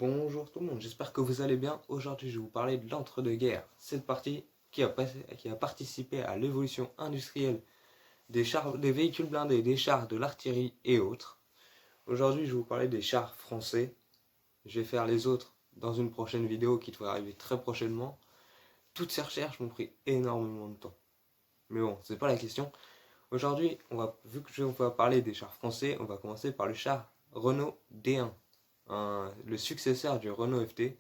Bonjour tout le monde, j'espère que vous allez bien. Aujourd'hui, je vais vous parler de l'entre-deux-guerres, cette partie qui a participé à l'évolution industrielle des véhicules blindés, des chars, de l'artillerie et autres. Aujourd'hui, je vais vous parler des chars français. Je vais faire les autres dans une prochaine vidéo qui devrait arriver très prochainement. Toutes ces recherches m'ont pris énormément de temps. Mais bon, c'est pas la question. Aujourd'hui, vu que on va parler des chars français, on va commencer par le char Renault D1, le successeur du Renault FT,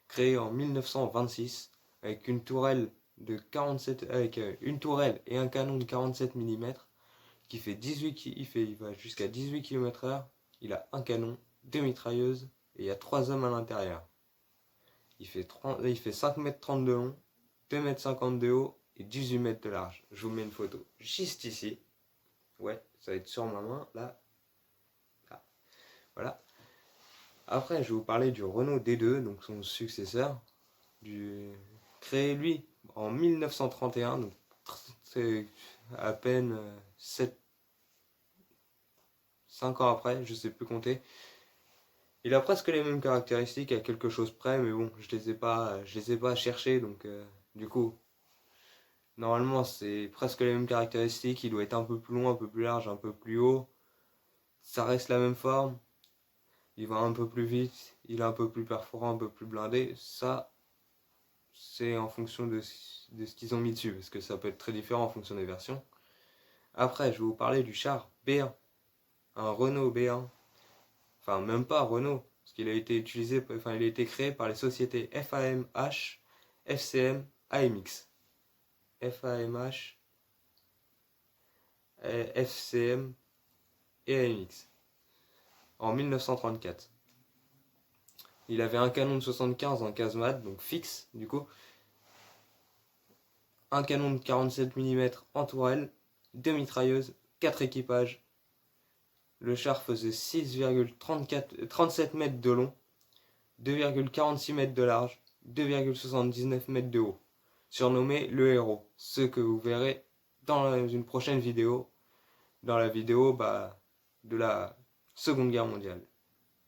créé en 1926 avec une tourelle une tourelle et un canon de 47 mm qui fait il va jusqu'à 18 km/h. Il a un canon, deux mitrailleuses et il y a trois hommes à l'intérieur. Il fait 5,30 m de long, 2,50 m de haut et 18 mètres de large. Je vous mets une photo juste ici. Ouais, ça va être sur ma main, là. Là. Voilà. Après, je vais vous parler du Renault D2, donc son successeur, créé lui en 1931, donc c'est à peine 5 ans après, je sais plus compter. Il a presque les mêmes caractéristiques à quelque chose près, mais bon, je les ai pas cherchés, donc du coup, normalement c'est presque les mêmes caractéristiques. Il doit être un peu plus long, un peu plus large, un peu plus haut. Ça reste la même forme. Il va un peu plus vite, il est un peu plus perforant, un peu plus blindé. Ça, c'est en fonction de ce qu'ils ont mis dessus, parce que ça peut être très différent en fonction des versions. Après, je vais vous parler du char B1, un Renault B1, enfin même pas Renault, parce qu'il a été il a été créé par les sociétés FAMH, FCM, AMX. FAMH, FCM et AMX en 1934. Il avait un canon de 75 en casemate, donc fixe du coup, un canon de 47 mm en tourelle, deux mitrailleuses, 4 équipages. Le char faisait 6,37 mètres de long, 2,46 mètres de large, 2,79 mètres de haut. Surnommé le héros. Ce que vous verrez dans une prochaine vidéo, dans la vidéo de la Seconde Guerre mondiale.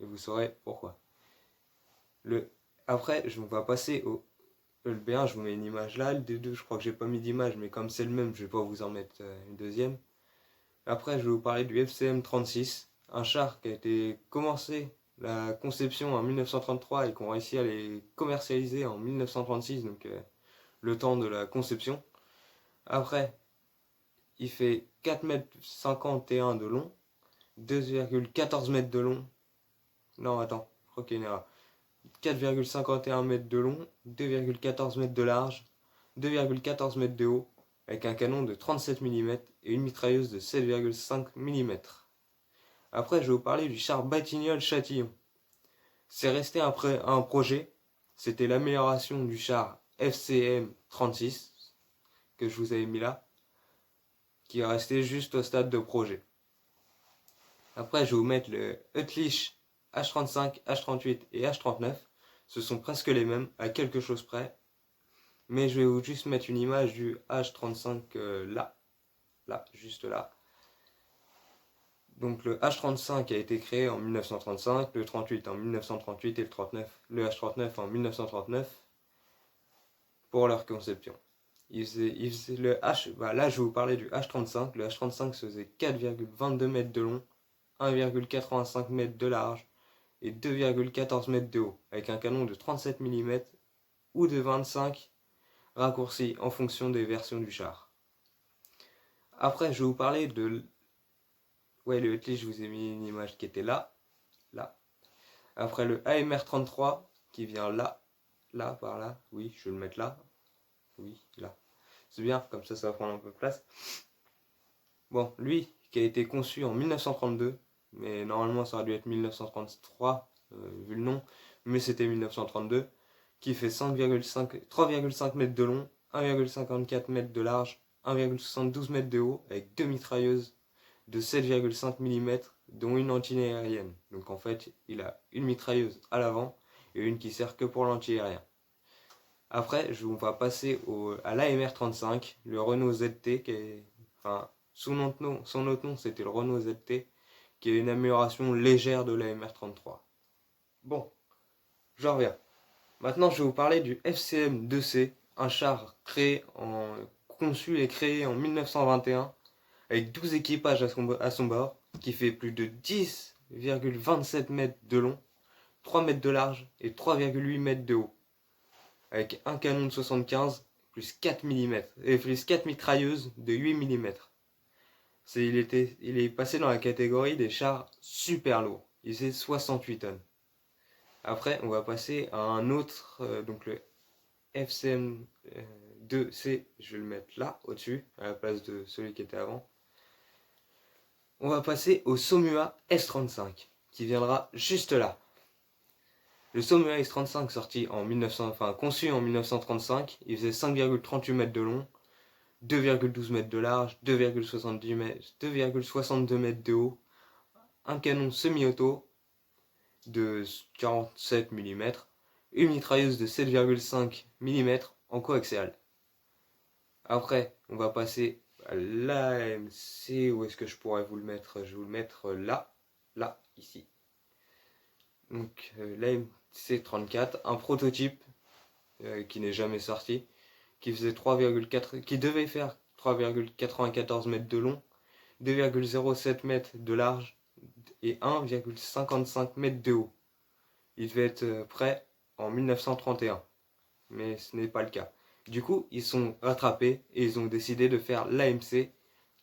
Et vous saurez pourquoi. Après, on va passer au le B1, je vous mets une image là. Le D2, je crois que j'ai pas mis d'image, mais comme c'est le même, je vais pas vous en mettre une deuxième. Après, je vais vous parler du FCM 36, un char qui a été commencé la conception en 1933 et qu'on réussi à les commercialiser en 1936, donc le temps de la conception. Après, il fait 4,51 m de long, 2,14 m de long. Non, attends, je crois qu'il y a une erreur. 4,51 m de long, 2,14 m de large, 2,14 m de haut, avec un canon de 37 mm et une mitrailleuse de 7,5 mm. Après, je vais vous parler du char Batignolles-Châtillon. C'est resté un projet, c'était l'amélioration du char FCM 36, que je vous avais mis là, qui est resté juste au stade de projet. Après, je vais vous mettre le Huttlich H35, H38 et H39. Ce sont presque les mêmes, à quelque chose près. Mais je vais vous juste mettre une image du H35 là. Là, juste là. Donc le H35 a été créé en 1935, le 38 en 1938 et le H39 en 1939 pour leur conception. Là, je vais vous parler du H35. Le H35 faisait 4,22 mètres de long, 1,85 mètres de large et 2,14 mètres de haut, avec un canon de 37 mm ou de 25 raccourcis en fonction des versions du char. Après, je vais vous parler de... Ouais, le Huttlich, je vous ai mis une image qui était là. Là. Après, le AMR33, qui vient là. Là, par là. Oui, je vais le mettre là. Oui, là. C'est bien, comme ça va prendre un peu de place. Bon, lui, qui a été conçu en 1932, mais normalement ça aurait dû être 1933, vu le nom, mais c'était 1932, qui fait 3,5 mètres de long, 1,54 mètres de large, 1,72 mètres de haut, avec deux mitrailleuses de 7,5 mm, dont une anti-aérienne. Donc en fait, il a une mitrailleuse à l'avant et une qui sert que pour l'anti-aérien. Après, on va passer à l'AMR35, le Renault ZT, qui est, enfin, son autre nom, c'était le Renault ZT, qui est une amélioration légère de l'AMR33. Bon, je reviens. Maintenant, je vais vous parler du FCM-2C, un char conçu et créé en 1921 avec 12 équipages à son bord, qui fait plus de 10,27 mètres de long, 3 mètres de large et 3,8 mètres de haut, avec un canon de 75 plus 4 mm et plus 4 mitrailleuses de 8 mm. Il est passé dans la catégorie des chars super lourds. Il faisait 68 tonnes. Après, on va passer à un autre, donc le FCM2C, je vais le mettre là, au-dessus, à la place de celui qui était avant. On va passer au Somua S35, qui viendra juste là. Le Somua S35 conçu en 1935, il faisait 5,38 mètres de long, 2,12 mètres de large, 2,62 mètres de haut, un canon semi-auto de 47 mm, une mitrailleuse de 7,5 mm en coaxial. Après, on va passer à l'AMC. Où est-ce que je pourrais vous le mettre? Je vais vous le mettre là, ici. Donc l'AMC 34, un prototype qui n'est jamais sorti, qui devait faire 3,94 mètres de long, 2,07 mètres de large et 1,55 mètres de haut. Il devait être prêt en 1931, mais ce n'est pas le cas. Du coup, ils sont rattrapés et ils ont décidé de faire l'AMC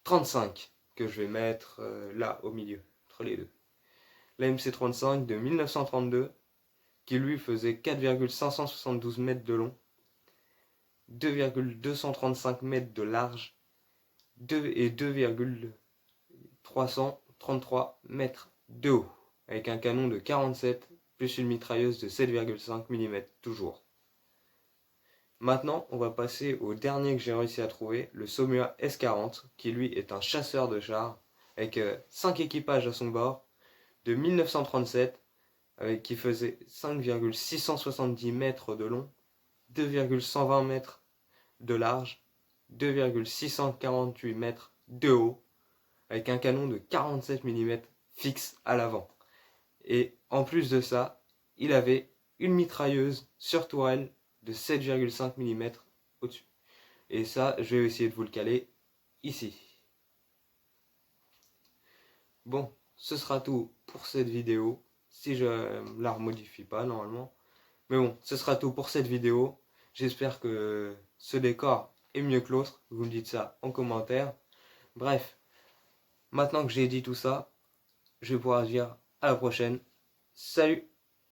35, que je vais mettre là au milieu, entre les deux. L'AMC 35 de 1932, qui lui faisait 4,572 mètres de long, 2,235 mètres de large et 2,333 mètres de haut, avec un canon de 47 plus une mitrailleuse de 7,5 mm toujours. Maintenant, on va passer au dernier que j'ai réussi à trouver, le Somua S40, qui lui est un chasseur de chars, avec 5 équipages à son bord, de 1937, qui faisait 5,670 mètres de long, 2,120 mètres de large, 2,648 mètres de haut, avec un canon de 47 mm fixe à l'avant. Et en plus de ça, il avait une mitrailleuse sur tourelle de 7,5 mm au-dessus. Et ça, je vais essayer de vous le caler ici. Bon, ce sera tout pour cette vidéo, si je la remodifie pas normalement. Mais bon, ce sera tout pour cette vidéo. J'espère que ce décor est mieux que l'autre. Vous me dites ça en commentaire. Bref, maintenant que j'ai dit tout ça, je vais pouvoir dire à la prochaine. Salut!